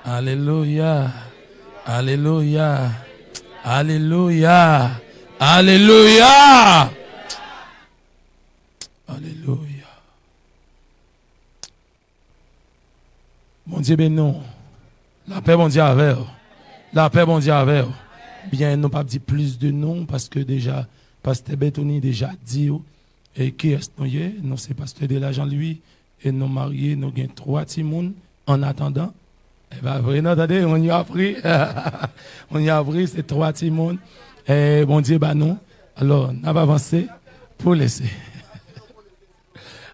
Alléluia. Alléluia. Alléluia. Alléluia. Alléluia. Mon Dieu, ben non. La paix, mon Dieu, avec. La paix, mon Dieu, avec. Bien, nous pas dit plus de noms parce que déjà, Pasteur Betoni déjà dit, et qui est-ce nous y est? Nous, c'est Pasteur de la Jean-Louis, et nous mariés, nous avons 3 timouns en attendant. Eh bien, vous entendez, on y a appris. On y a appris, c'est 3 timouns. Et bon Dieu, bah non. Alors, on va avancer pour laisser.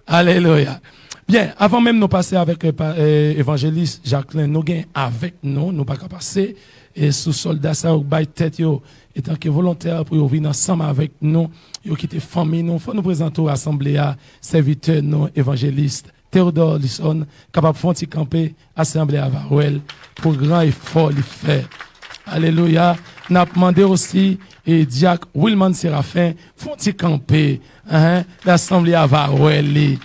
Alléluia. Bien, avant même de passer avec évangéliste Jacqueline, nous gagnons avec nous, nous pas qu'à passer, et sous soldat ça, ou bail tête, yo, étant que volontaire pour venir ensemble avec nous, yo quitter famille, nous, faut nous présenter à l'assemblée à serviteur, nous, évangéliste, Théodore Lisson, capable de faire camper, assemblée à Varouel, pour grand effort, il fait. Alléluia. N'a demandé aussi, et diacre Wilman Séraphin, font camper, l'assemblée à Varouel,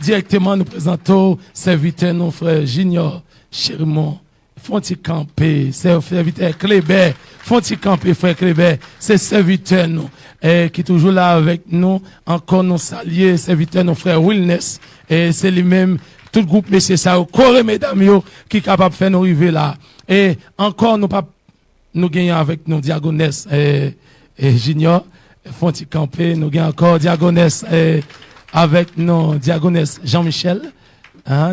directement, nous présentons serviteur, nos frères Junior, Chermont, font-ils camper, serviteur Clébert, font-ils camper, frère Clébert, c'est serviteur, nous, qui est toujours là avec nous, encore nos saliers, serviteur, nos frères Wilness, et c'est lui-même, tout le groupe, messieurs, ça, corps mesdames, qui est capable de faire nous arriver là. Et encore, nous gagnons avec nous, Diagonès, et Junior, font-ils camper, nous gagnons encore Diagonès, avec nos diagonesses Jean-Michel,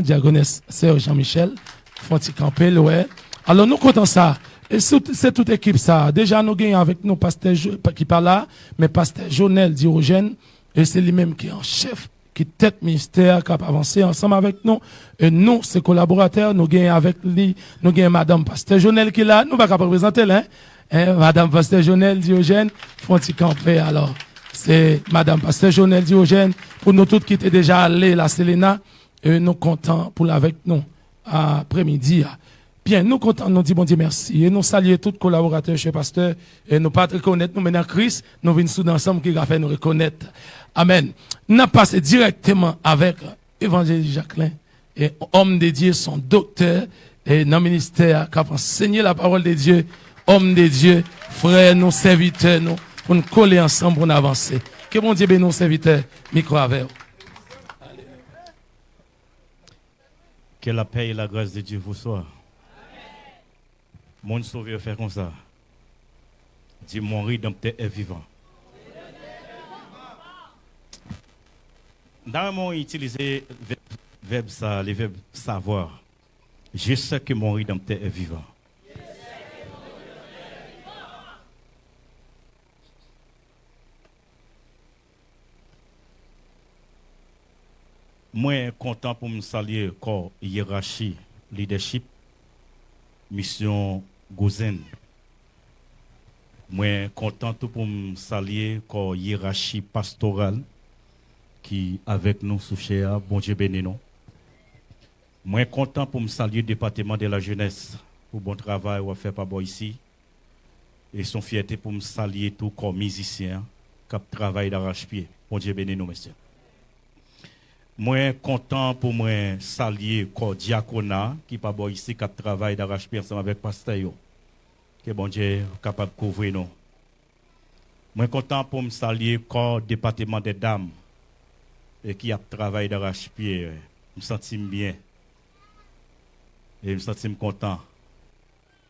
diagonesse sœur Jean-Michel, font-ils camper, ouais. Alors nous comptons ça. Et c'est toute équipe ça. Déjà nous gagnons avec nous pasteur qui parle là, mais pasteur Jonel Diogène, et c'est lui-même qui est en chef, qui tête ministère, qui a avancé ensemble avec nous. Et nous, ses collaborateurs, nous gagnons avec lui, nous gagnons madame pasteur Jonel qui est là, nous va pas représenter là, madame pasteur Jonel Diogène, font-ils camper alors. C'est Madame Pasteur Jonel Diogène, pour nous toutes qui étaient déjà allés, la Selena, et nous contents pour avec nous, après-midi. Bien, nous contents, nous disons bon Dieu merci, et nous saluons tous les collaborateurs chez Pasteur, et nous pas reconnaître, nous maintenant Christ, nous venons sous ensemble qui va faire nous reconnaître. Amen. Nous avons passé directement avec Évangéliste Jacqueline, et homme de Dieu, son docteur, et dans le ministère, qui a enseigné la parole de Dieu, homme de Dieu, frère, nous, serviteurs, nous, pour nous coller ensemble, pour nous avancer. Que bon Dieu bénisse nos serviteurs, micro avec vous. Que la paix et la grâce de Dieu vous soient. Mon sauveur fait comme ça. Dit mon rédempteur est vivant. Dans utiliser verbe ça, le verbe savoir. Je sais que mon rédempteur est vivant. Moi, content pour me saluer corps hiérarchie, leadership, mission Gozen. Moi, content tout pour me saluer corps hiérarchie pastorale qui avec nous sous cher, bon Dieu béni nous. Moi, content pour me saluer département de la jeunesse pour bon travail ou fait par bon ici. Et son fierté pour me saluer tout comme musicien qui travaille d'arrache-pied. Bon Dieu béni nous, messieurs. Moi, content pour moi saluer le diaconat qui pas bon ici, qui travaille d'arrache-pied ensemble avec pasteur. Que bon Dieu capable de couvrir nous. Moi, content pour me saluer le département des dames et qui a travaillé d'arrache-pied. Je me sens bien. Et je me sens content.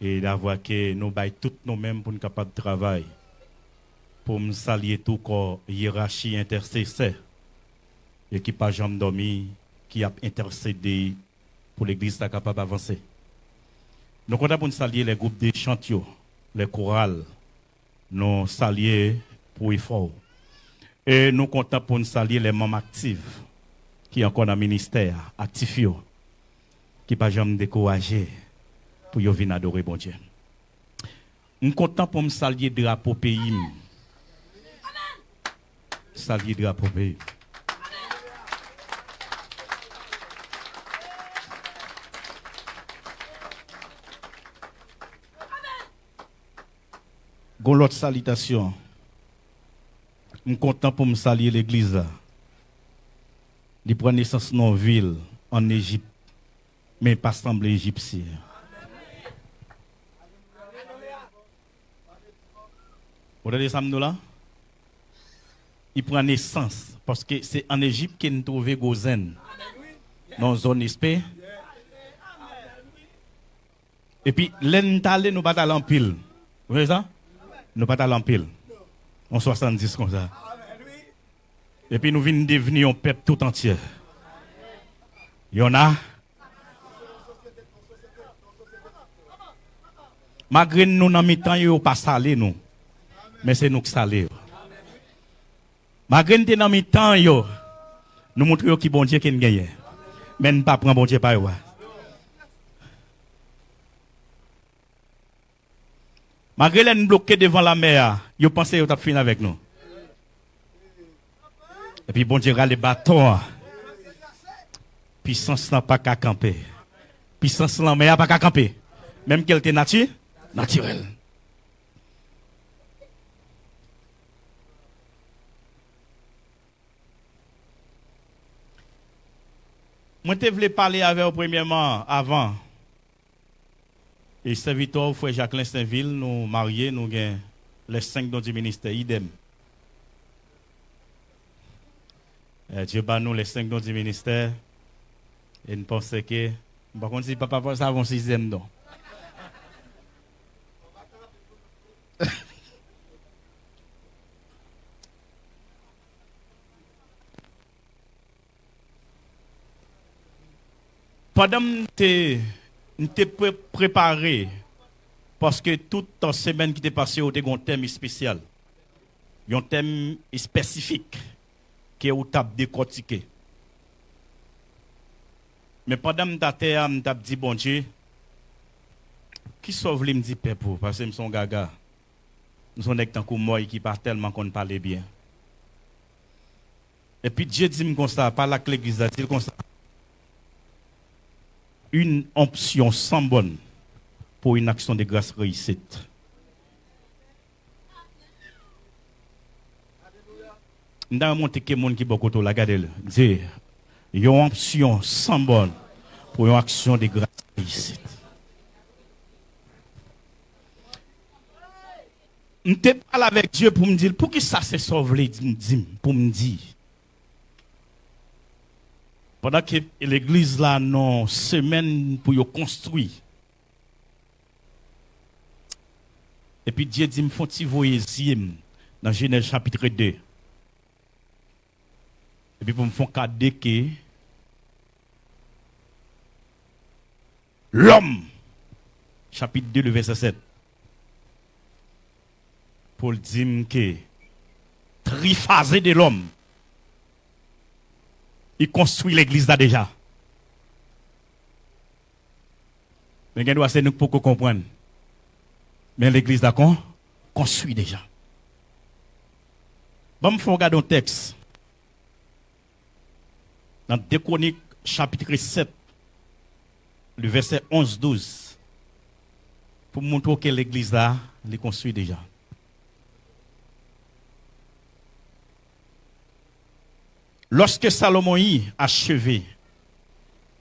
Et d'avoir que nous baillons tous nous-mêmes pour nous capables de travailler. Pour me saluer tout le hiérarchie intercesseur. Et qui pas jamais dormi, qui a intercédé pour l'église capable d'avancer. Nous comptons pour nous saluer les groupes de chantio, les chorales, nous saluer pour effort. Et nous comptons pour nous saluer les membres actifs qui sont encore dans le ministère, actifs, qui pas jamais découragé pour venir adorer bon Dieu. Nous comptons pour nous saluer le drapeau pays. Saluer le drapeau pays. Gon l'autre salutation. Je suis content pour me saluer l'église. Il prend naissance dans une ville en Égypte, mais pas semblé égyptien. Vous regardez ça nous là? Il prend naissance parce que c'est en Égypte qu'il nous trouve Gozen dans la zone SP. Et puis l'entale nous pas aller en pile. Vous voyez ça? Nous pas aller en pile. En 70 comme ça. Et puis nous venons devenir un peuple tout entier. Il y en a. Malgré nous dans mi-temps, ils n'ont pas salé nous. Mais c'est nous qui salé. Malgré nous dans mi-temps, nous montrons qui bon Dieu qui nous gagne. Mais nous ne pas prendre bon Dieu par eux. Malgré nous bloqués devant la mer, ils pensaient qu'ils ont fini avec nous. Et puis bon Dieu a les bâtons. Puissance n'a pas qu'à camper. Puissance n'a pas qu'à camper. Même qu'elle était naturelle. Moi, je voulais parler avec vous premièrement avant. Et serviteur, frère Jacqueline Saint-Ville, nous mariés, nous avons les 5 dons du ministère, idem. Dieu bat nous les 5 dons du ministère. Et nous pensons que, par contre, si papa pense ça, on 6e don. Pendant que nous t'ai préparé, parce que toute la semaine qui t'est passée, on a un thème spécial. Un thème spécifique qui est où tu as décortiqué. Mais pendant que tu as dit, bon Dieu, qui sauve les me dit peuple, parce que nous sommes gaga. Nous sommes des gens moi qui parlent tellement qu'on parle bien. Et puis Dieu dit comme ça, par la l'église dit comme ça. Une option sans bonne pour une action de grâce réussite. Nous avons montré que les gens qui sont beaucoup la regardez. Dire, il y a une option sans bonne pour une action de grâce réussite. Je parle avec Dieu pour me dire, pour qui ça s'est sauvé, pour me dire. Pendant que l'église là, non, semaine pour y construire. Et puis Dieu dit, me faut-il voyer dans Genèse chapitre 2. Et puis pour me faire cadeau que l'homme, chapitre 2, le verset 7. Pour dire que triphasé de l'homme, il construit l'église là déjà. Mais il doit nous pour comprendre. Mais l'église là construit déjà. Bon, il faut regarder un texte. Dans 2 Chroniques, chapitre 7, le verset 11-12. Pour montrer que l'église là, elle construit déjà. Lorsque Salomon y achevé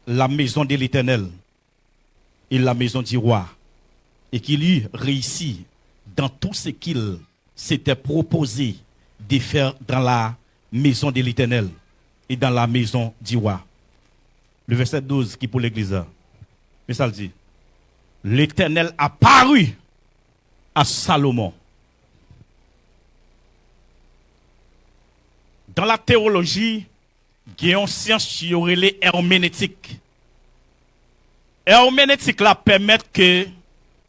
la maison de l'Éternel et la maison du roi, et qu'il eut réussi dans tout ce qu'il s'était proposé de faire dans la maison de l'Éternel et dans la maison du roi. Le verset 12 qui est pour l'église. Mais ça le dit. L'Éternel apparut à Salomon. Dans la théologie, il y a une science qui aurait les herméneutiques. Herméneutique là permet que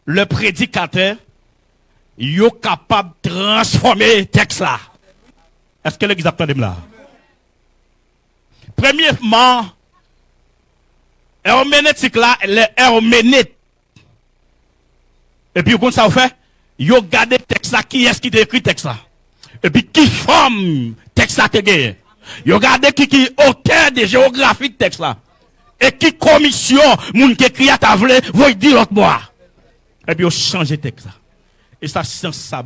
le prédicateur est capable de transformer le texte là. Est-ce que l'exactement là? Premièrement, herméneutique là, le herméneute. Et puis, comme ça, vous fait, vous regardez le texte là, qui est-ce qui a écrit le texte là? Et puis, qui forme texte là te gagne. Vous regardez qui auteur de géographie de texte là. Et qui commission, moun qui écrit à ta vle, vous dire l'autre bois. Et puis, vous changez le texte là. Et ça, c'est ça,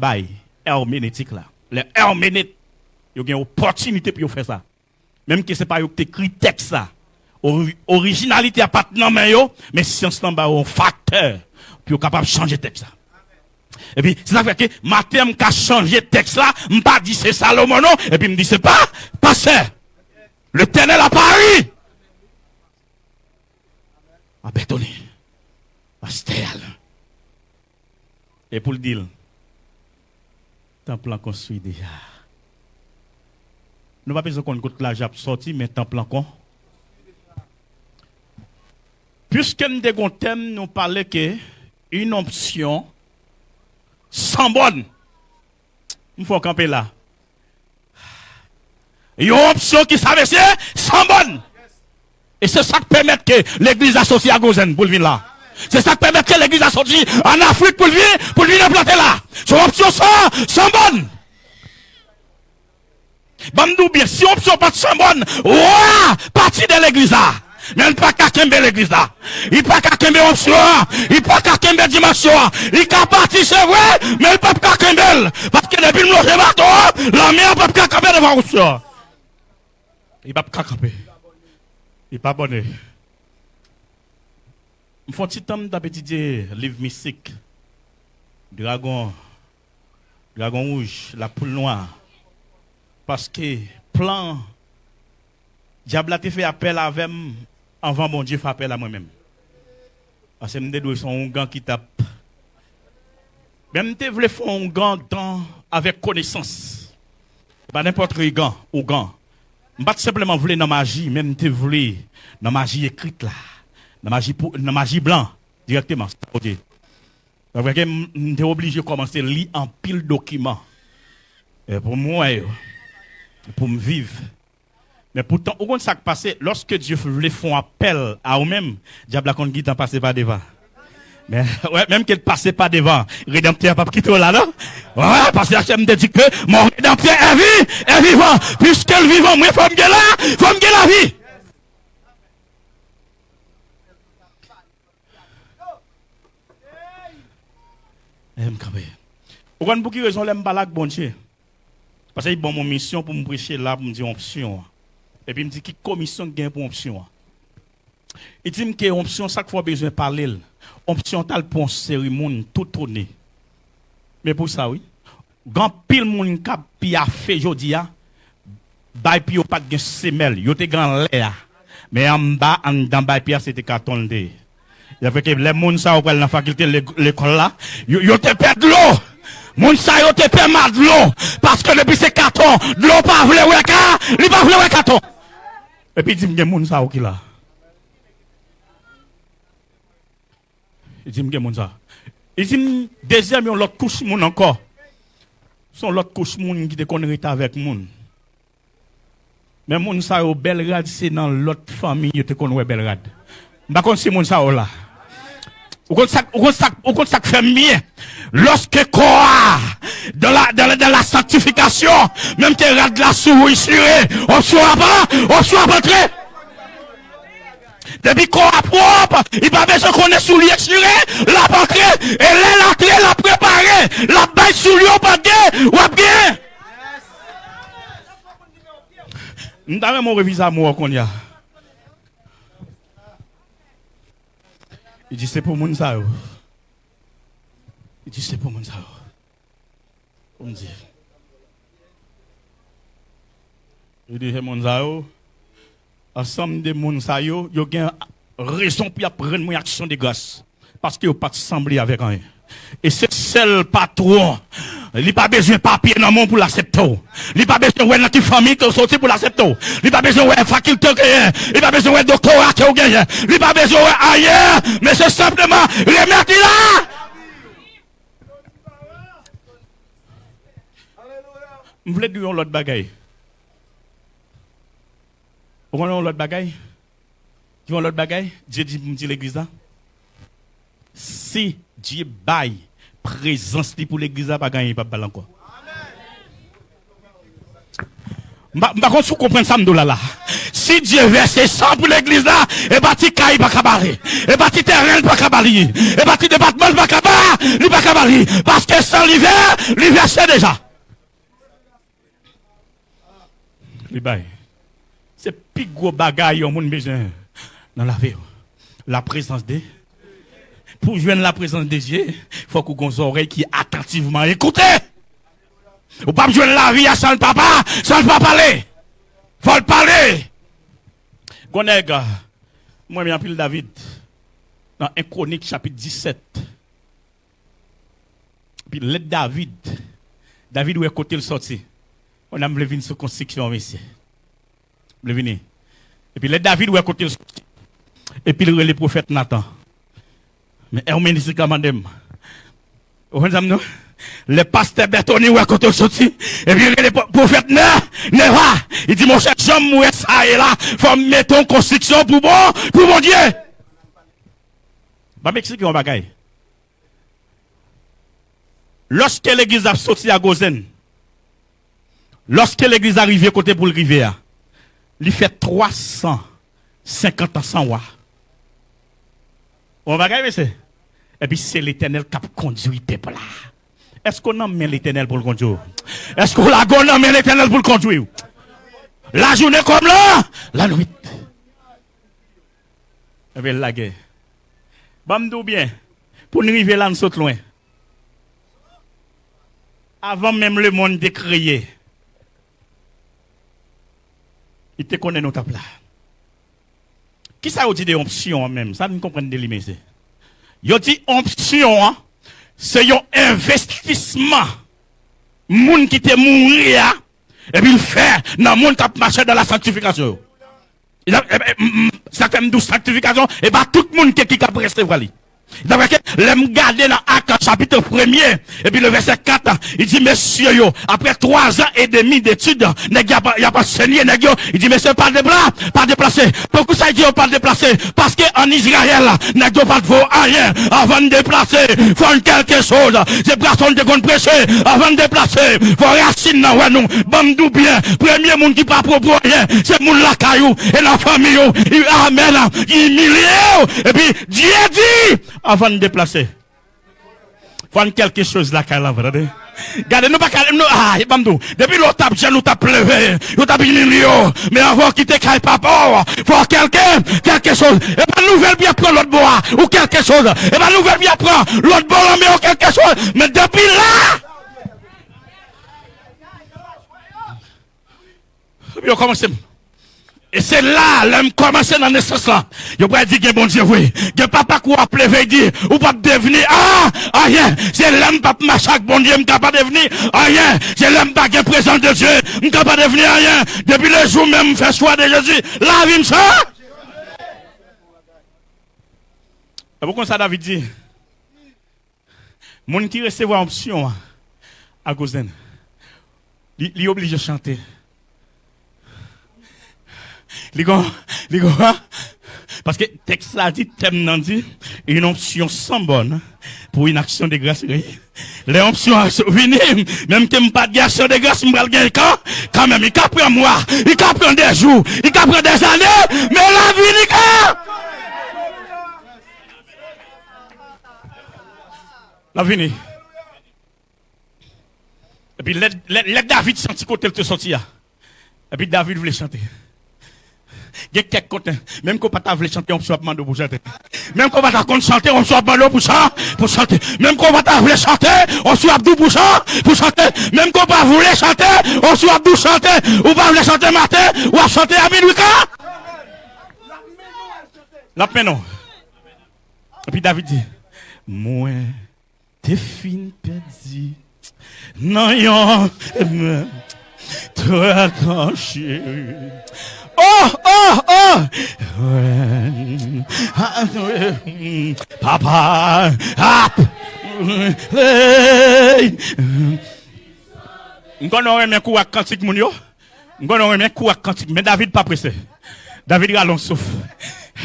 herméneutique là. Le herméneute, vous avez une opportunité pour faire ça. Même que ce n'est pas vous qui écrit le texte là. Originalité à pas de mais science là, un facteur. Puis vous êtes capable de changer le texte là. Et puis, c'est ça fait que, matin, m'a changé le texte là, m'a dit c'est Salomon, non, et puis me dit c'est pas, pasteur. L'Éternel à Paris. À bétonner. Pasteur. Et pour le dire, temple en construit déjà. Nous pas besoin qu'on coûte l'argent sorti, mais temple en con. Puisque nous avons un thème, nous parlons que une option sans bonne. Il faut camper là. Une option qui s'avère sans bonne. Et c'est ça qui permet que l'église associe à Gozen pour venir là. C'est ça qui permet que l'église associe en Afrique pour venir implanter là. C'est une option sans bonne. Bandou bien, si option pas sans bonne, ouah, partie de l'église là. Mais il ne pas qu'à kembe l'église là. Il ne pas qu'à kembe option. Il ne pas qu'à kembe dimension. Il qu'à partir, c'est vrai, mais il ne pas qu'à kembe. Parce que depuis le loger bateau, la mer ne peut pas camper devant option. Il ne peut pas camper. Il n'est pas bonné. Il faut un petit temps d'étudier livre mystique. Dragon rouge, la poule noire. Parce que plan, diable a fait appel avec moi avant mon Dieu fait appel à moi-même. Parce que je me suis un gant qui tape. Même je voulais faire un gant avec connaissance. Pas n'importe quel gant ou gant. Je pas simplement voulais dans magie, même je voulais dans magie écrite là. Dans magie blanc directement. C'est vrai que je suis obligé de commencer à lire en pile documents. Et pour moi, pour me vivre. Mais pourtant, au ça qui passe, lorsque Dieu voulait faire appel à eux-mêmes, diable a connu t'en passer pas devant. Mais ouais, même qu'elle passait pas devant, rédempteur pas quitter là, non? Ouais, parce que Hachem me dit que mon rédempteur est vivant. Puisqu'elle est vivant, moi, faut me gagner la vie. Pourquoi pour qui raison l'aime balak bon Dieu? Parce que bon mon mission pour me prêcher là pour me dire option. Et puis il me dit qui commission gain pour option. Il dit que option chaque fois besoin de parler. Option tal pour cérémonie tout tourner. Mais pour ça oui. Grand pile moun k'ap pi a fait jodi a. Bay pi yo pas de semelle, yo te grand l'air. Mais en bas en dans bay pi c'était carton de. Il y avait que les moun ça au dans la faculté l'école là, yo te perdre l'eau. Moun sa yo te permet de l'eau. Parce que depuis ces cartons, de l'eau pas vle wè ka, li pas vle wè carton. Et puis il dit m'gen moun sa ou ki la. Il dit m'gen moun sa. Il dit deuxième yon l'autre couche moun encore. Son l'autre couche moun qui te connaît avec moun. Mais moun sa yo Belgrade c'est dans l'autre famille yo te connaît Belgrade. M'pa kon si moun sa ou là. Ou kon ça fait mieux. Lorsque quoi dans la sanctification, même que rad la souris suré, on soit pas très. Depuis qu'on a propre, il pas besoin qu'on ait soulier suré, la rentré, et l'entrée, la préparé, la baille soulier au paquet, ou à bien. Nous avons mon révisé à moi qu'on y a. Il dit c'est pour moun sa yo. Il dit c'est pour moun sa yo. On dit. Il dit c'est moun sa yo. Ensemble de moun sa yo, yo gen raison pour prendre mon action de grâce parce que yo pas semblé avec rien. Et c'est seul patron. Il pas besoin de papier dans mon pour l'accepter. Il pas besoin de notre famille qui sorti pour l'accepter. Il pas besoin de faculté il pas besoin de doctorat qui gagne. Il pas besoin de ailleurs, mais c'est simplement remettre là. Je voulais dire l'autre bagaille. Vous connaissez l'autre bagaille? Tu vois l'autre bagaille? Dieu dit l'église là. Si Dieu baille présence pour l'église là, pas gagner pas balle encore. Par contre, vous comprenez ça là. Si Dieu verse sang pour l'église là, et bâti caille pas cabaret, et bâti terrain pas cabaret, et bâti département pas cabaret, ni pas cabaret, parce que sans l'hiver c'est déjà. C'est plus gros bagaille au monde besoin dans la vie. La présence de Pour joindre la présence de Dieu, il faut qu'on ait des oreilles qui attentivement écoutent. Ou pas joindre la vie à sans le papa, sans le pas parler. Faut le parler. Gonègue, moi, j'ai appelé David dans 1 Chronique chapitre 17. Puis, le David, où est côté le sorti? On a voulu venir sur construction, monsieur. Le venir. Et puis, le David, où est côté le sorti? Et puis, le prophète Nathan. Mais Hermène ici, commandem. Le pasteur Bertoni, où est côté le sorti? Et puis, le prophète Neva. Il dit, mon cher, j'aime où est ça et là. Faut mettre en construction pour mon Dieu. Bah, m'expliquer un bagaille. Lorsque l'église a sorti à Gozen, lorsque l'église arrive côté pour le rivière, il fait 350 ans sans roi. On va regarder, monsieur. Et puis c'est l'Éternel qui a conduit le peuple là. Est-ce qu'on a mis l'Éternel pour le conduire? Est-ce qu'on a mis l'Éternel pour le conduire? La journée comme là, la nuit. Et bien la guerre. Bamdou bien, pour nous arriver là, nous sommes loin. Avant même le monde de créer, il te connaît notre là. Qui ça dit des options même? Ça ne comprend pas de l'image. Il dit option, c'est un investissement. Moun qui te mourir, et puis il fait dans le monde qui marche dans la sanctification. Ça fait une douce sanctification, et bien tout le monde qui a recevoir lui. D'après que l'aime garder dans Actes chapitre 1er et puis le verset 4 il dit messieurs yo après 3 ans et demi d'études il n'y a pas saigné il dit messieurs pas déplacé pourquoi ça dit pas déplacé parce que en Israël nèg pas de vaut rien avant de déplacer faut quelque chose c'est personne de prêcher avant de déplacer faut racine dans ouais nous bamdou bien premier monde qui pas propre rien c'est moun la caillou et la famille il amène il milliers et puis Dieu dit avant de déplacer. Faut quelque chose là, là, vrai. Regardez, nous pas nous, bamdou. Depuis l'autre tape, nous t'a pleuvé, nous t'a million. Mais avant quitter Kaï Papa, faut quelque chose. Et pas nouvelle bien prendre l'autre bois, ou quelque chose. Et pas nouvelle bien prendre l'autre bois, mais ou quelque chose. Mais depuis là, on commence. Et c'est là, l'homme commence dans naissance là. Il va dire que bon Dieu, oui. Que papa quoi pleuve dit, ou pas devenir, rien. C'est l'homme pas marcher bon Dieu, m'ka pas devenir, rien. C'est l'homme pas qui présent de Dieu, m'ka pas devenir rien. Depuis le jour même, fait choix de Jésus, la vie ça. Et pourquoi ça David dit? Mon qui recevoir option, à Gozen, il est obligé de chanter. Parce que texte là dit, thème nan dit, une option sans bonne pour une action de grâce. Les options venir, même que pas de action de grâce, m'bral gen quand même, il prend moi, il prend des jours, il prend des années, mais la vie ni la vie ni. Et puis, les David senti côté te sortir. Et puis, David voulait chanter. Il y a quelques côtés, même qu'on pas voulait chanter, on soit demandé pour chanter. Même qu'on va chanter, on soit demandé pour chanter. Même qu'on va voulait chanter, on soit abdou pour chanter. Même qu'on pas voulait chanter, on soit abdou chanter. Ou pas voulait chanter matin, ou à chanter à minuit quand? La peine non. Et puis David dit, moi, t'es fin perdu. Non, yon, toi, ton chéri. Papa, mais David pas pressé. David a long souffle.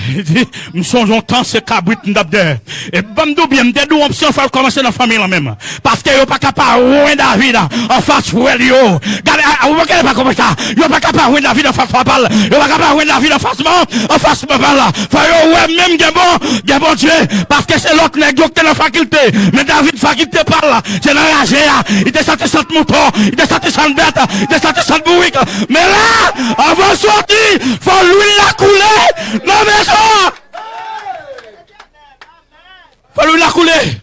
Il dit, nous songeons tant ce cabrit d'abder. Et bamdou bien, des deux options, faut commencer dans la famille là même. Parce que yo pas capable de David en face pour yo. Vous ne pas comment ça. Yo pas capable de David en face papa. Yo pas capable de David en face papa là. Faut yo même bon Dieu. Parce que c'est l'autre nèg qui est dans la faculté. Mais David faculté parle. C'est dans la GA. Il était satisfait de mouton. Il était satisfait de bête. Il était satisfait de bourrique. Mais là, avant de sortir, faut l'huile la couler. Non mais faut couler.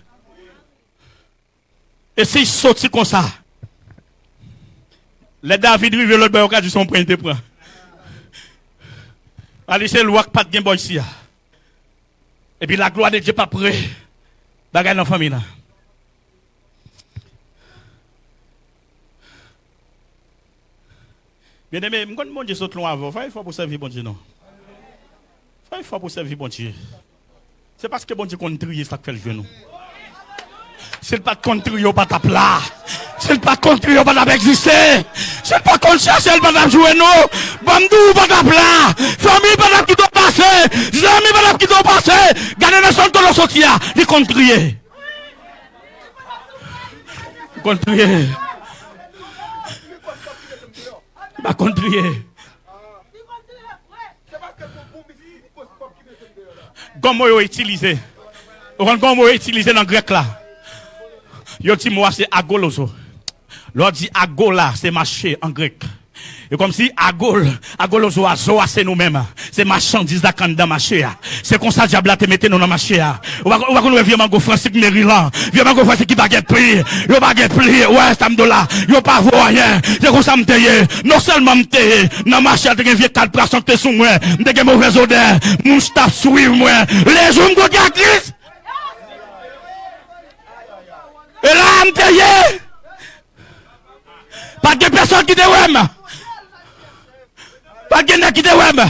Et s'il saute comme ça, les David rive l'autre bord du son point de prend. Allez, c'est loi pas de gain boy ici. Et puis la gloire de Dieu pas prêt. Bagay dans la famille là. Bien aimé, je bon Dieu saute loin avant. Il faut pour servir bon Dieu non. Il faut pour servir bon Dieu. C'est parce que bon Dieu compte trier ça que fait le genou. C'est pas contre trier pas ta plat. C'est pas contre trier pas ta exister. C'est pas contre chercher pas ta jouer non. Bandou pas ta plat. Famille pas ta qui doit passer. Amis pas ta qui doit passer. Gardez la son de sortir. Les contre trier. Contre trier. Pas contre trier. Comment vous utilisez? Comment vous utilisez dans le grec là? Yo dit moi c'est agoloso. L'on dit agola c'est marché en grec. Et comme si agoloso azoa c'est nous-mêmes. C'est marchandise la canne marché. C'est comme ça diable te mettez nous dans marché. On va qu'on vieux mango français qui Maryland. Vieux mango français qui baguette prix. Yo baguette prix. Ouais, ça me dola. Yo pas voir rien. C'est comme ça me tailler. Non seulement me tailler. Dans marché te gen vieux 4 bras santé sous moi. Me gen mauvaise odeur. Mouche tape suivre moi. Les jours me go Christ. Et là, me tailler. Pas de personne qui te wem. Pas de gens qui te wem.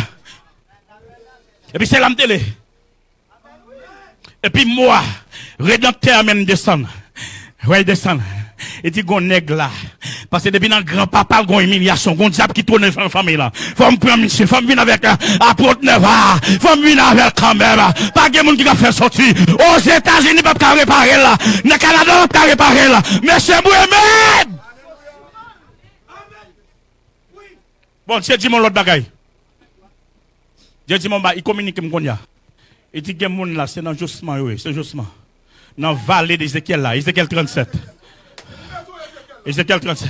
Et puis c'est la télé. Et puis moi, rédempteur même descend. Ouais, descend. Et dit gon nègre là. Parce que depuis dans grand papa gon humiliation, gon diable qui tourne dans la famille là. Faut me prendre monsieur, faut me venir avec apôtre Neva, faut me venir avec quand même. Pas de monde qui va faire sortir. Aux États-Unis pas de réparer là. Dans le Canada pas de réparer là. Mais c'est moi-même. Bon, Dieu dit mon l'autre bagaille. Dieu dit mon il communique mon konya. Il dit que mon là c'est dans Josman oui, c'est Josman. Dans vallée d'Ézéchiel là, Ézéchiel 37. Ézéchiel 37.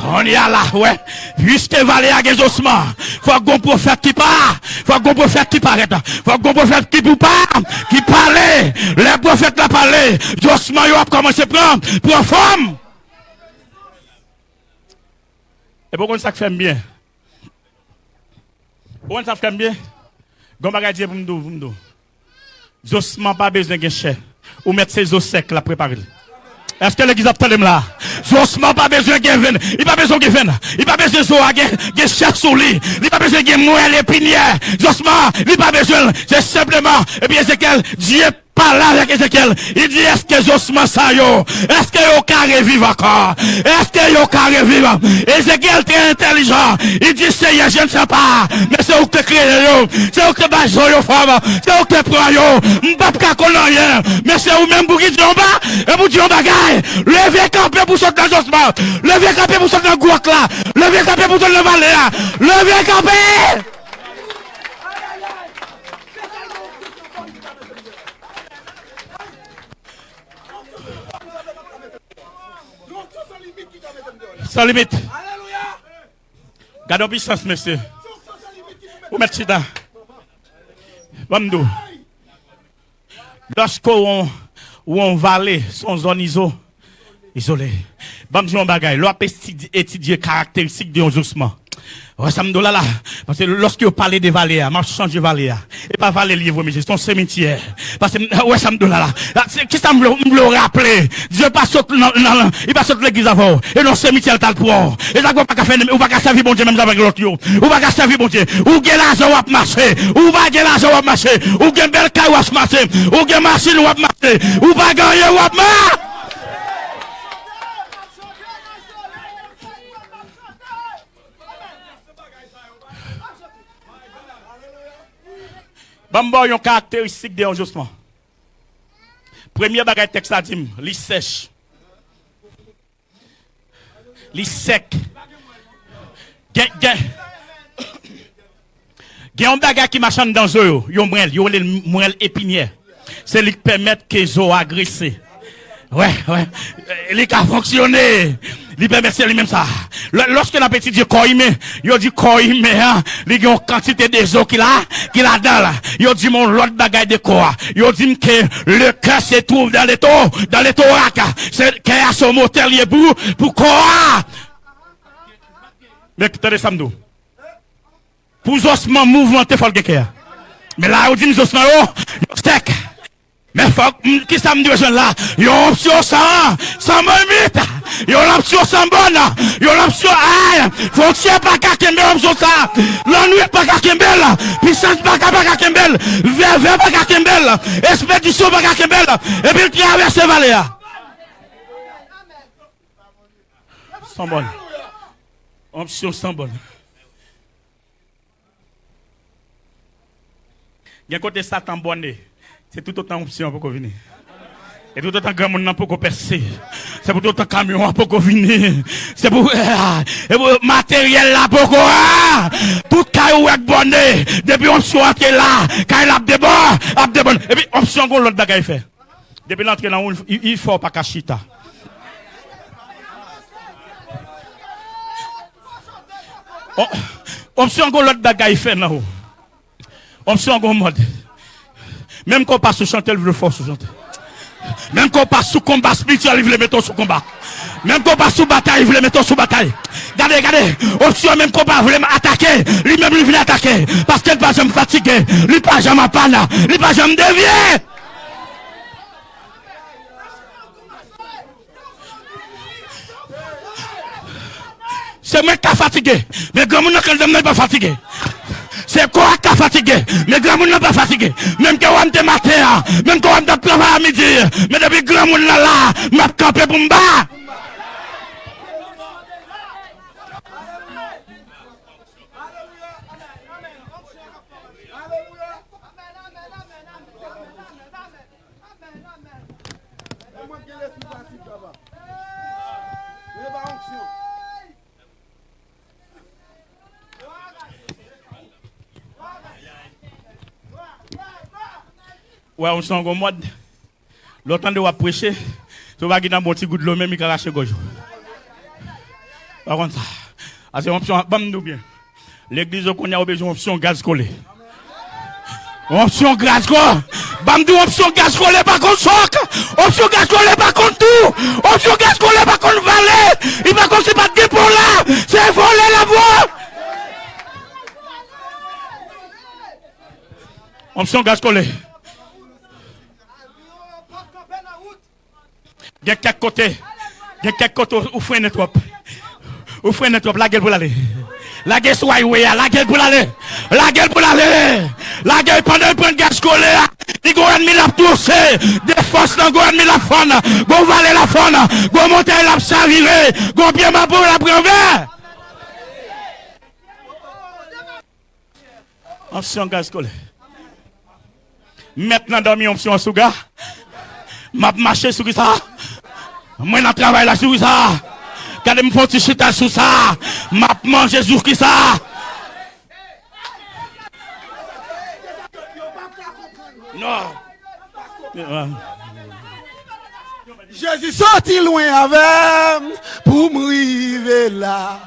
On y a là, ouais. Puisque vallée à Josman, faut qu'on prophète qui part, faut qu'on prophète qui paraît, faut qu'on prophète qui pour pas, qui parle. Les prophètes la parlé. Josman yo a commencé à prendre pour femme. Et pourquoi ça fait bien? Pourquoi ça fait bien? Gombaga dit pour nous. Josman pas besoin de cher. Ou mettre ses os secs là préparer. Est-ce que l'église a entendu là? Josman pas besoin de veine. Il pas besoin de veine. Il pas besoin de cher sur lui. Il pas besoin de moelle épinière. Josman, il pas besoin. C'est simplement. Et puis Ézéchiel, Dieu parle avec Ézéchiel. Il dit, est-ce que Josman ça yo? Est-ce que yo carré vivre encore? Est-ce que yo carré vivre? Ézéchiel très intelligent. Il dit, Seigneur, je ne sais pas. Mais c'est où que créé yo. C'est où que bâche yo femme. C'est où que prend yo. M'papa connaît rien. Mais c'est où même pour qui dit en bas. Et pour dire en bagaille. Levez camper pour sortir dans Josman. Levez camper pour sortir dans Gouak là. Levez camper pour sortir dans le Valais là. Levez camper. Sans limite. Gardons puissance, monsieur. Vous mettez chita. Bamdou. Lorsqu'on vallée, son zone isolée. Bamdou, on bagaille. L'on étudier caractéristiques de Josman. Ouais, ça me donne là. Parce que lorsque vous parlez des vallées, m'a changé vallée. Et pas vallée livre, mais c'est un cimetière. Parce que, ouais, ça me donne là. Qu'est-ce que ça me rappeler? Dieu pas saute il pas saute l'église avant. Et non, cimetière, t'as le point. Et ça, pas faire, ou pas servir bon Dieu, même avec l'autre, ou pas servir bon Dieu. Ou gen l'argent, ou marcher. Ou pas gen l'argent, ou marcher. Ou gen bel caille, ou marcher. Ou gen machine, ou marcher. Ou pas gagner, ou marcher. Bamba yon caractéristique de Josman. Premier bagage texte a dit, li sèche. Li sec. Gen un bagage qui marche dans zo yo moelle épinière. C'est lui qui permet que zo agressé. Ouais, il a fonctionné. Il permet c'est lui-même ça. Lorsque la petite dit corps humain, il dit corps humain, hein, il y a une quantité de eaux qu'il a dans là. Il dit mon l'autre bagaille de corps. Il dit que le cœur se trouve dans les thorax. C'est qu'il a son moteur lié pour corps. Mais écoutez ça me pour les ossements mouvementés, il faut le cœur. Mais là, on dit les ossements, sec. Mais faut qui ça me dit là? Yo option sans mamite. Yo l'option sans bonne. Yo l'option aïe. Fonction pas qu'à kembel option ça. L'ennui pas qu'à kembel. Puissance pas qu'à kembel. Verve pas qu'à kembel. Expédition pas qu'à kembel. Et puis il traverse vallée. Sans bonne. Option sans bonne. Il y a côté Satan bonné. C'est tout autant option pour venir. Et tout autant grand monde pour percer. C'est pour tout autant camion pour venir. C'est pour matériel là pour tout caillou est bonné. Depuis on soit là, quand il a des bonnes. Et puis option qu'on l'autre bagaille fait. Depuis l'entrée là, il faut pas cachita. Option qu'on l'autre bagaille fait là. Option qu'on mode. Même quand on passe sous chanter, il veut force sous chanter. Même quand on passe sous combat spirituel, il veut mettre sous combat. Même quand on passe sous bataille, il veut mettre sous bataille. Regardez. Option même combat, il veut attaquer. Lui-même, il veut attaquer. Parce qu'il n'est pas jamais fatigué. Il n'est pas jamais panne. Il n'est pas jamais dévié. C'est moi qui suis fatigué. Mais grand monde n'est pas fatigué. C'est quoi qui a fatigué? Mais grand monde n'est pas fatigué. Même quand on est matin, même quand on est travail à midi, mais depuis grand monde là, m'a campé pour me battre. Ouais, on s'en mode. L'autant de prêcher, tu vas gagner un bon petit goût de l'eau, même il va racher gauche. Par contre, ça, c'est une option, nous bien. L'église qu'on a besoin d'option gaz collé. Option gaz collé. Bamdou, option gaz collé, pas contre choc. Option gaz collé, pas contre tout. Option gaz collé, pas contre valet. Il va contre pas de pour là. C'est voler la voie. Option gaz collé. Il y a quelques côtés où freine trop. Où freine trop, la gueule pour l'aller. La gueule soit la gueule pour l'aller. La gueule pour l'aller. La gueule pendant le point de gaz scolaire. Il y a un la touché. Des forces dans le ennemi la faune. Go valer la faune. Go monter la s'arriver. Go bien ma boule la prendre. Option gaz scolaire. Maintenant, dans mes options sous gars. M'a marché sur ça. Moi, je travaille là sur ça. Quand je me fais un chita sur ça, m'a mangé sur qui ça. Non. Jésus sorti loin avec pour m'arriver là.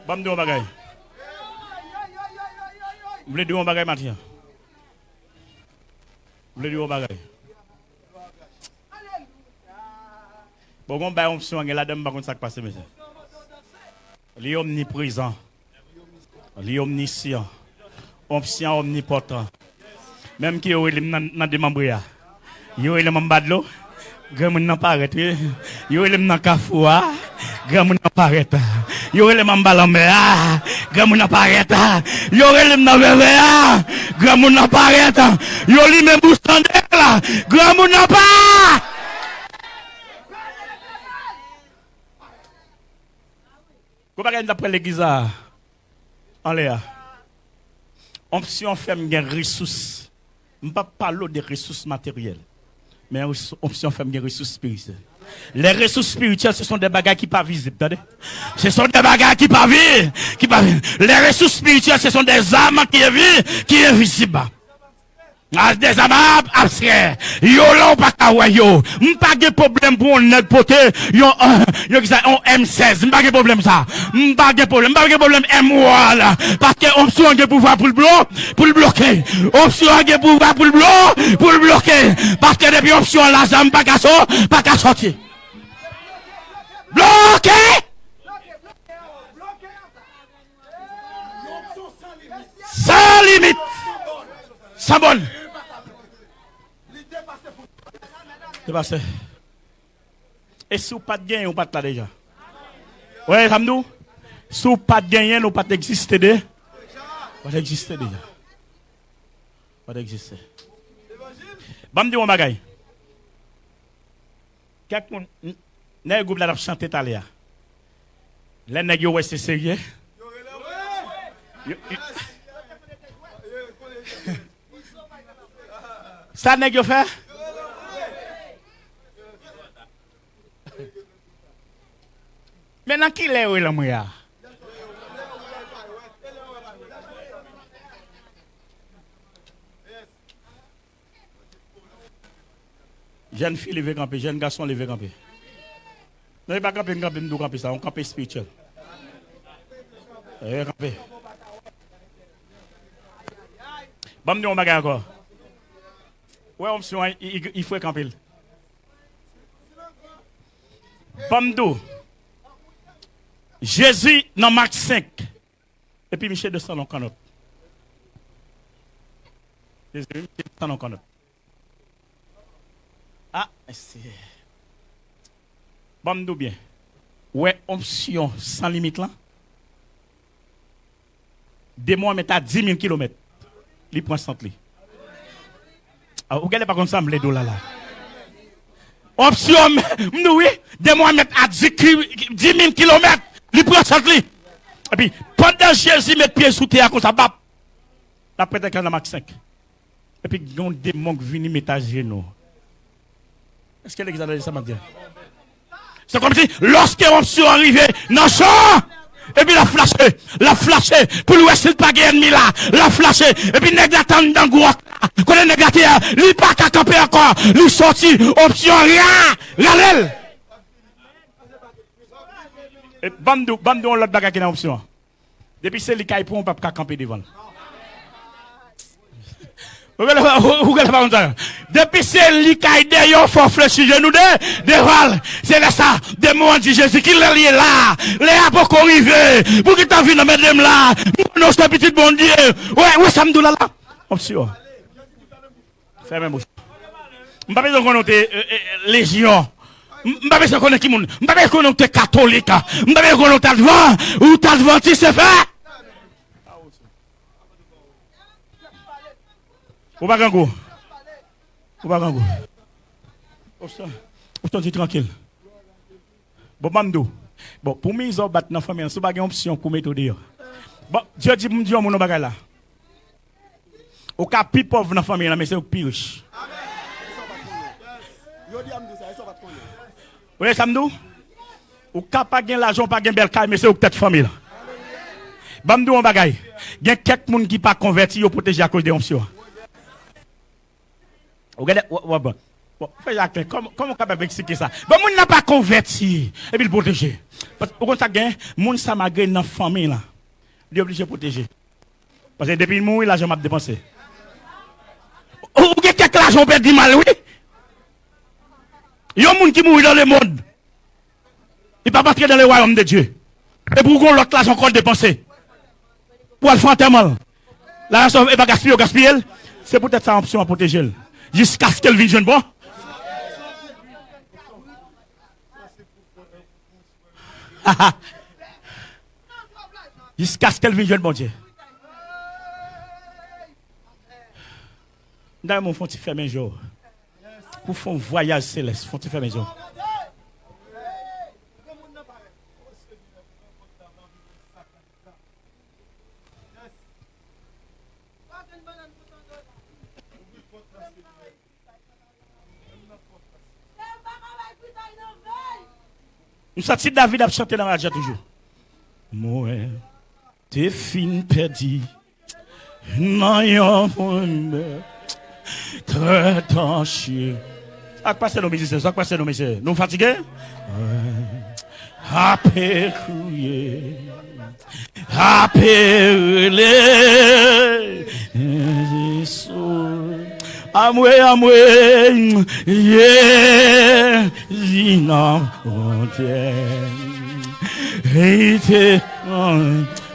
Bam de bagay. Vous voulez dire un bagay Mathieu? Vous voulez dire un bagay? Bon, on va option la dame par contre ça passe monsieur. Il est omniprésent. Il est omniscient. Option omnipotent. Même qui est dans des membres là. Yo est le membadlo. Grand moun nan paraît. Yo est le nan kafoua. Grand moun nan paraît. Yo est le mambalambe. Grand moun nan paraît. Yo est le nan bébé. Grand moun nan paraît. Yo li même boustande là. Grand moun nan pas. Comment d'après l'église en l'air? Option femme des ressources. Je ne parle pas des ressources matérielles. Mais option femme des ressources spirituelles. Les ressources spirituelles, ce sont des bagages qui ne sont pas visibles. Attendez? Ce sont des bagages qui ne sont pas visibles. Les ressources spirituelles, ce sont des âmes qui sont invisibles. Des âmes abstraits. Yo là, on pas qu'à yo. M'pas de problème pour notre poté. Yo M16. M'pas de problème ça. M'pas de problème M1 là. Parce que on soit de pouvoir pour le bloquer. On soit de pouvoir pour le bloquer. Parce que depuis option là, ça m'pas qu'à sortir. Bloqué. Sans limite. Sans bonne. Dépassé. Et si vous pas de gain, vous pas de là déjà. Oui, Samdou. Si vous pas de gain, vous pas d'exister déjà. Pas d'exister déjà. Pas d'exister. Bam di mon bagay. Quelqu'un n'a groupe là chanter tout à l'heure. Les nèg ouais c'est sérieux. Ça nèg yo fait? Maintenant, qui est où la mouya? Jeune fille levé camper, jeune garçon levé camper. Non, il pas camper, nous camper ça, on camper spirituel. Camper. Bam nous on bagarre encore. Ouais, il faut camper. Bam nous. Jésus dans Marc 5. Et puis Michel de Saint dans Canot. Jésus de Saint dans Canot. Ah, c'est. Bon, nous bien. Ouais, option sans limite là. Des mois mettre à 10 000 km. Il prend 100 li. Ah, vous regardez pas comme ça, me les dollars là. Option, oui, des mois mettre à 10 000 km. Il prend 100 li. Et puis, pendant Jésus met pied sous terre comme ça, bap. La prête dans Marc 5. Et puis, il y a des démons qui viennent mettre à genoux. Est-ce que l'examen ça m'a dit? C'est comme si, lorsque l'option arrivait dans le champ, et puis la flashé, pour le c'est pas ennemi là, la flashé, et puis nèg attend dans le gros, quand le nèg attend, il pas qu'à camper encore, il sorti, option rien, ralel. Et bandou, on l'autre bagarre qui est dans l'option. Depuis c'est les cailles pour on pas qu'à camper devant. Depuis c'est l'ikaï de yon faut fléchir genou de val. C'est là ça. Des mots dit Jésus qui l'a lié là. Les apôtres arrivés. Pour qui t'as vu dans mesdames là. Non, c'est petit bon Dieu. Ouais, ça me doule là. Option. Fermez bouche. M'pas besoin qu'on note légion. M'pas besoin qu'on qui moun. M'pas besoin qu'on note catholique. M'pas besoin qu'on note advent ou t'adventiste c'est fait. Ou pas gango. Ou pas gango. Ou dit tranquille. Bon, mamdou. Bon, pour moi, ils ont battu dans la famille, c'est pas une option pour mettre au dehors. Bon, Dieu dit, mon bagage là. Au cas plus pauvre dans la famille, mais c'est au plus riche. Oui, samedou. Au cas pas gain l'argent, pas gain belle caille, mais c'est au tête famille. Bamdou, mon bagage. Il y a quelques gens qui pas converti, ils protégé à cause des options. Regardez, bon, Jacques, comment on est capable d'expliquer ça? Bon, moun n'a pas converti, et puis le protéger. Parce que, quand ça gagne, moun ça m'a gagné dans la famille, là. Il est obligé de protéger. Parce que depuis le mourir, l'argent m'a dépensé. Ou il y a quelques l'argent perdu mal, oui? Il y a un monde qui mourit dans le monde. Il ne va pas entrer dans le royaume de Dieu. Et pour qu'on l'autre l'argent encore dépensé. Pour le faire mal. L'argent n'est pas gaspillé, c'est peut-être ça option à protéger. Jusqu'à ce qu'elle vienne jeune bon. Jusqu'à ce qu'elle vienne jeune bon Dieu. Dans mon fond, tu fais mes jours. Pour faire un voyage céleste, faut tu faire mes jours. Nous sommes David a chanté dans la radio toujours. Moi, t'es fin perdu. Non, yon très tanché. Ça passe nos musiciens, ça passe nos musiciens. Nous fatigués? Apécouillé. Apélé. Amoué, yeah, zinam,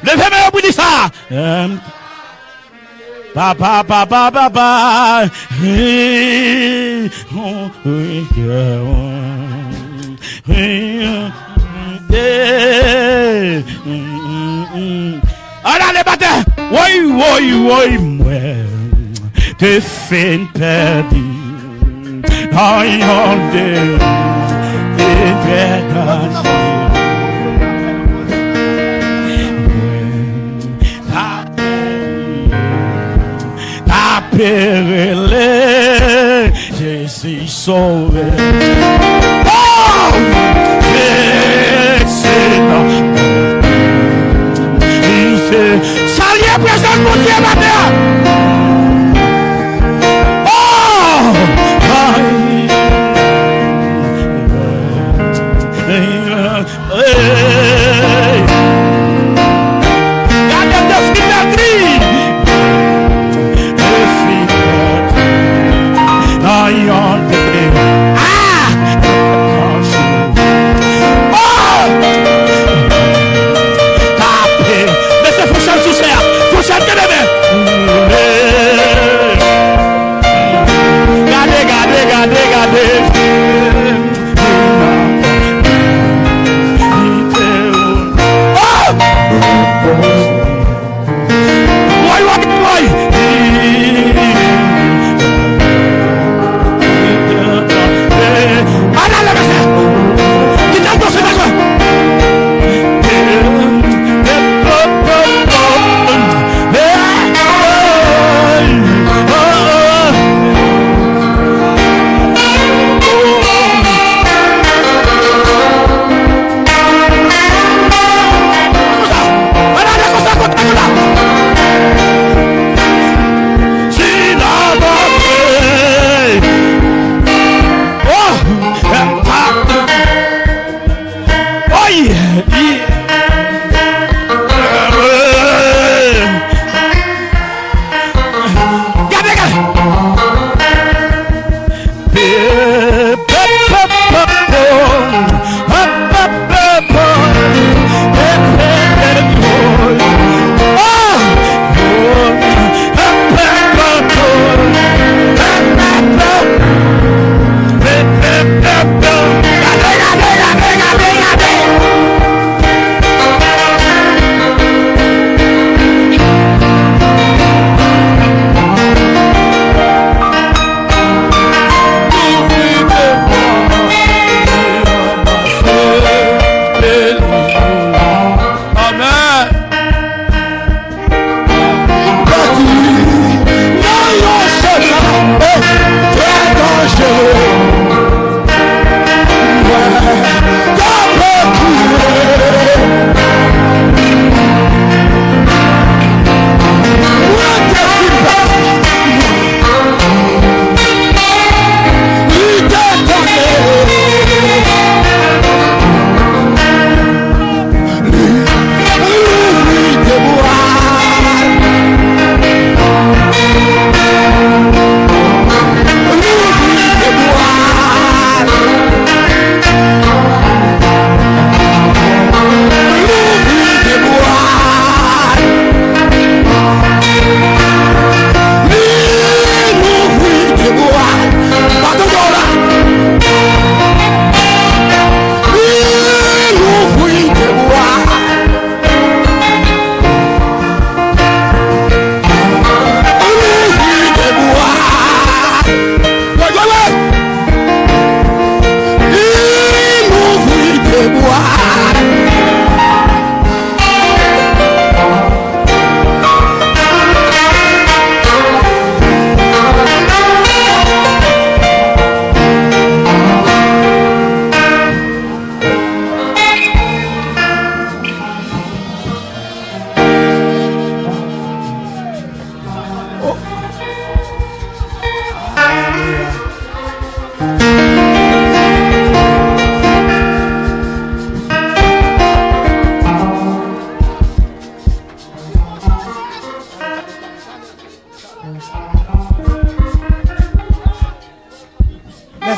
levez-moi au bout de ça. Papa, allez, les bâtards. Oui, moi. T'es fait perdu. Ayonde. Et t'appelez, je suis sauvé. Oh! Salut, présent, mon Dieu, madame.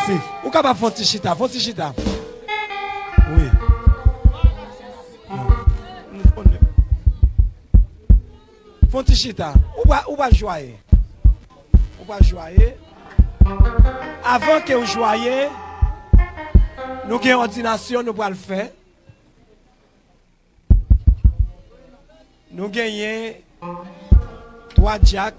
merci. Ou capable faire petit chita, faut petit chita. Oui. Faut petit chita. Ou pas joyer. Ou pas joyer. Avant que vous joyez, nous avons une ordination, nous allons le faire. Nous gagnons 3 jacks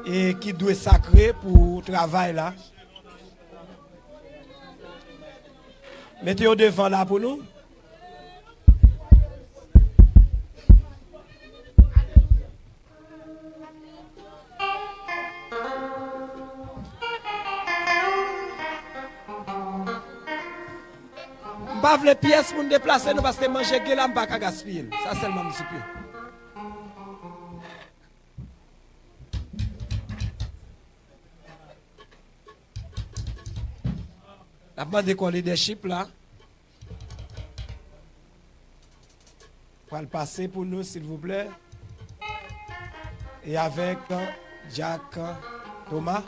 et qui doivent sacrer pour le travail là. Mettez-vous devant là pour nous. Je ne veux pas les pièces pour nous déplacer nous parce que manger que là, je ne peux pas gaspiller. Ça seulement, monsieur. La demande qu'on leadership là. Pour le passer pour nous, s'il vous plaît. Et avec Jack Thomas.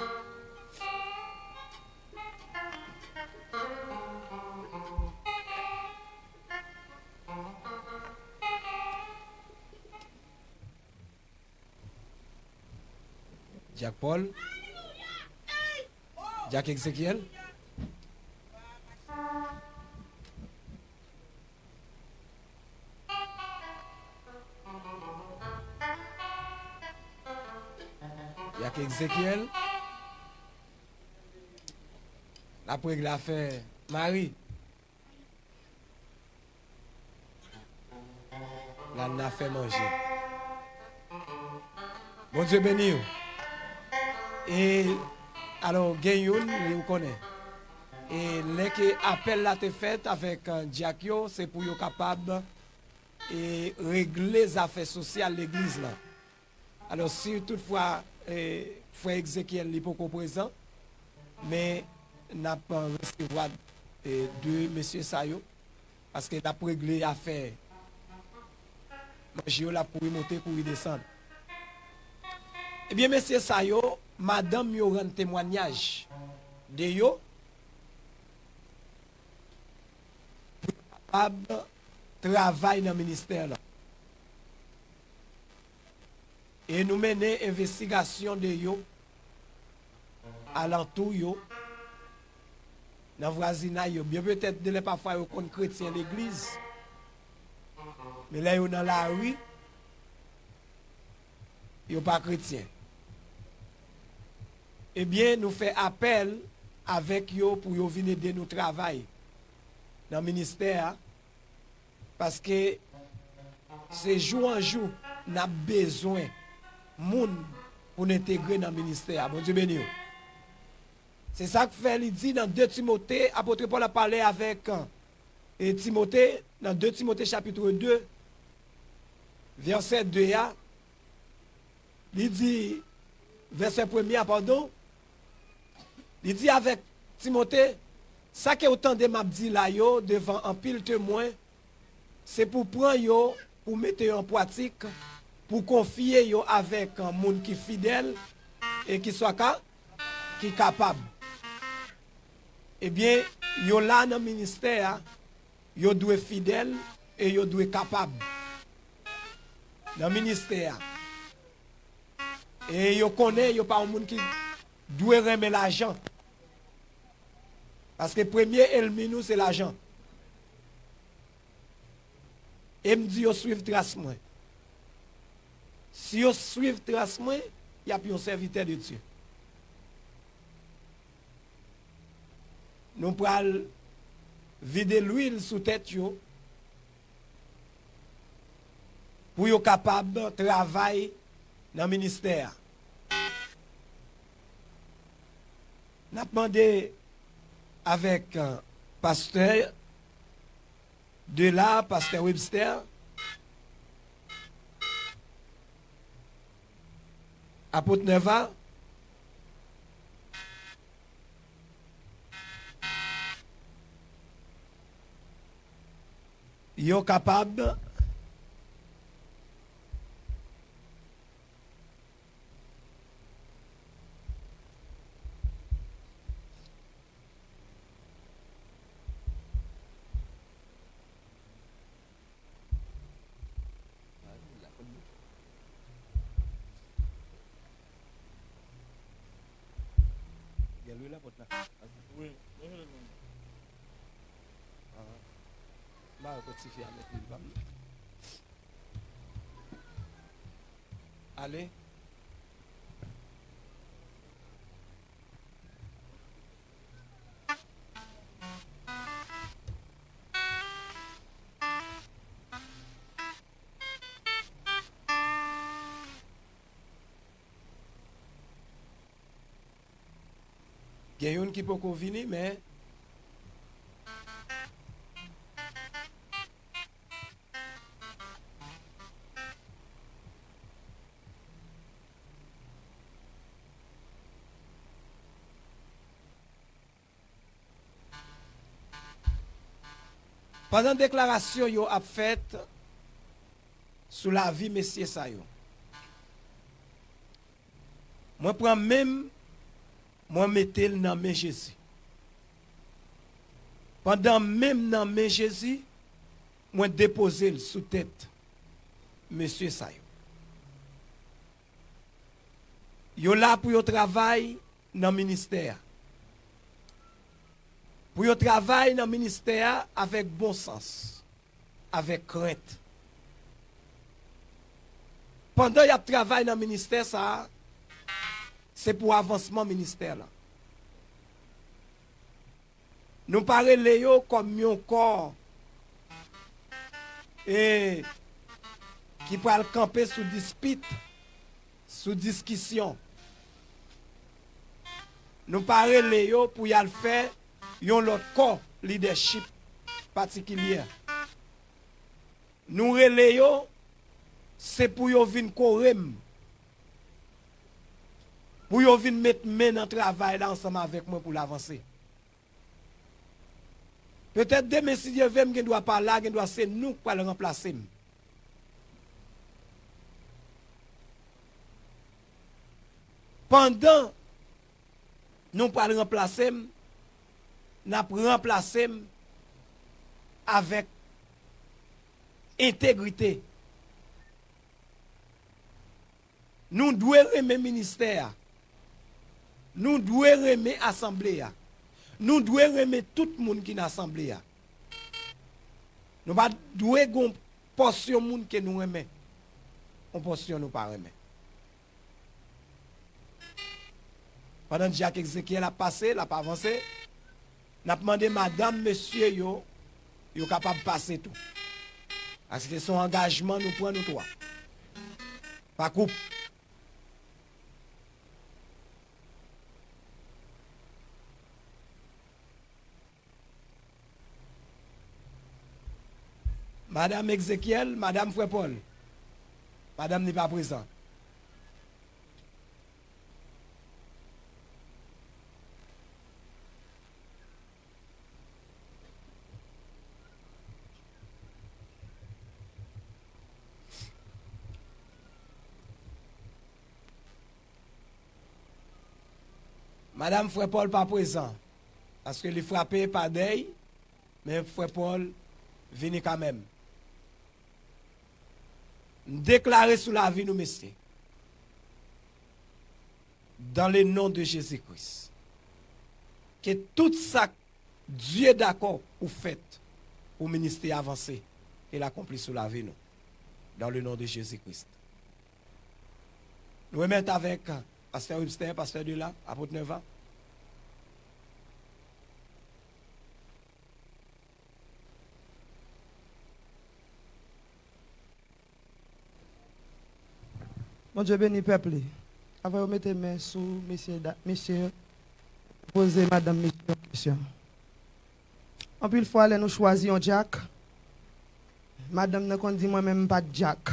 Jack Paul. Jack Ezekiel. Jack Ezekiel. Après il a fait Marie. Là, on a fait manger. Bon Dieu béni. Et alors, Gayoun, vous connaissez. Et les appel là te fait avec Diakio, c'est pour être capable de régler les affaires sociales de l'église là. Alors, si toutefois, frère Ezekiel n'est pas présent, mais n'a pas recevoir de monsieur Sayo, parce qu'il a réglé l'affaire. Manger là pour y monter, pour y descendre. Eh bien, monsieur Sayo, madame yo rend témoignage de yo capable travail dans le ministère là. Et nous menons investigation de yo alentour yo dans voisinage yo. Bien peut-être de parfois yo contre chrétien l'église. Mais là yo dans la rue yo pas chrétien. Eh bien, nous faisons appel avec eux pour qu'ils viennent aider nous travail dans le ministère. Parce que c'est jour en jour, nous avons besoin de monde pour nous intégrer dans le ministère. Bon Dieu béni. C'est ça que fait, il dit dans 2 Timothée, apôtre Paul a parlé avec Timothée, dans 2 Timothée chapitre 2, verset 2, il dit, verset 1er, pardon, il dit avec Timothée, ça que autant de m'a dit là yo devant un pile témoin, c'est pour prendre yo, pour mettre en pratique, pour confier yo avec un monde qui est fidèle et qui soit capable. Eh bien, yo là dans le ministère, yo doit être fidèle et yo doit être capable. Dans le ministère. Et yo connaît, yo pas un monde qui doit remettre l'argent. Parce que le premier ennemi nous, c'est l'argent. Et me dit, yo suivre trace moi. Si yo suivre trace moi, il y a plus un serviteur de Dieu. Nous prenons vider l'huile sous tête yo pour être capable de travailler dans le ministère. Nous avons demandé avec pasteur de là, pasteur Webster, apôtre Neva, ils sont capables Allez. Il y a une qui peut venir, mais pendant la déclaration yo a faite sur la vie messieurs ça yo. Moi prends même moi mettez le dans main Jésus. Pendant même dans main Jésus, moi déposer le sous tête monsieur ça yo. Yo là pour yo travail dans le ministère. Pour yo travail dans le ministère avec bon sens, avec crainte. Pendant y a travail dans le ministère ça, c'est pour avancement ministère là. Nous parlons yo comme un corps et qui peut le camper sous dispute, sous discussion. Nous parlons yo pour y le faire yon l'autre corps leadership particulier. Nous relé yo c'est pour yo vinn korem. Pour yo vinn mettre main dans travail là ensemble avec moi pour l'avancer. Peut-être demain si Dieu veut me doit pas là, doit c'est nous pour le remplacer. Pendant nous pas le remplacer, n'a remplacé avec intégrité. Nous devons aimer le ministère. Nous devons aimer l'assemblée. Nous devons aimer tout le monde qui est dans l'assemblée. Nous devons aimer une portion de monde que nous aimons. Une portion nous pas aimer. Pendant que Jacques Ezekiel a passé, il a pas avancé. N'a demandé madame, monsieur, yo capable de passer tout. Parce que son engagement nous prend nous trois. Pas coupe. Madame Ezekiel, madame Frère Paul. Madame n'est pas présente. Madame Frère Paul pas présent. Parce que les frappé pas d'œil, mais Frère Paul vient quand même. Déclarer sous la vie nous messieurs. Dans le nom de Jésus-Christ. Que tout ça, Dieu est d'accord pour faire, pour ministère avancer, et l'accomplir sous la vie nous. Dans le nom de Jésus-Christ. Nous remettons avec Pasteur Webster, Pasteur de là, apôtre Neva. Mon Dieu béni peuple. Avant de mettre mes mains sous messieurs, poser madame monsieur une question. En plus, fois, nous choisissons Jack. Madame ne dit moi-même pas Jack.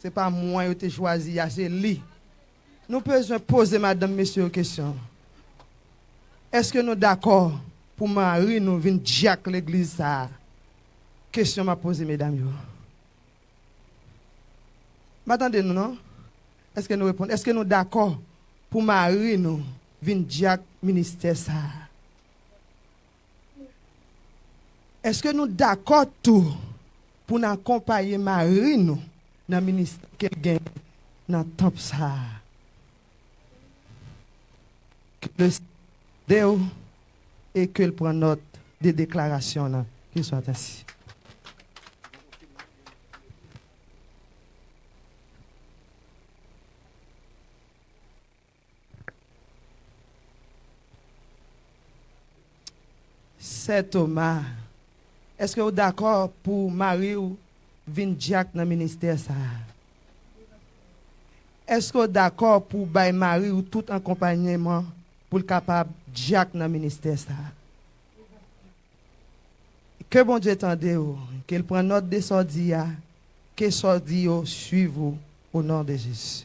Ce n'est pas moi qui ai choisi, c'est lui. Nous pouvons poser madame monsieur une question. Est-ce que nous sommes d'accord pour Marie nous venir Jack l'église ça? Question m'a posée mesdames. M'attendez-nous non? Est-ce que nous répondons? Est-ce que nous sommes d'accord pour Marie nous venir Jack ministère ça? Est-ce que nous sommes d'accord tout pour nous accompagner Marie nous dans le ministère qu'elle gagne dans le temple ça? Que le Déo et qu'il prenne note des déclarations là, qu'il soit ainsi. C'est Thomas. Est-ce que vous êtes d'accord pour marier ou venir Jack dans le ministère ça? Est-ce que vous êtes d'accord pour bailler marier ou tout accompagnement pour le capable Jack dans le ministère ça? Que bon Dieu tende, qu'il prenne note de sordi, que sordi suive au nom de Jésus.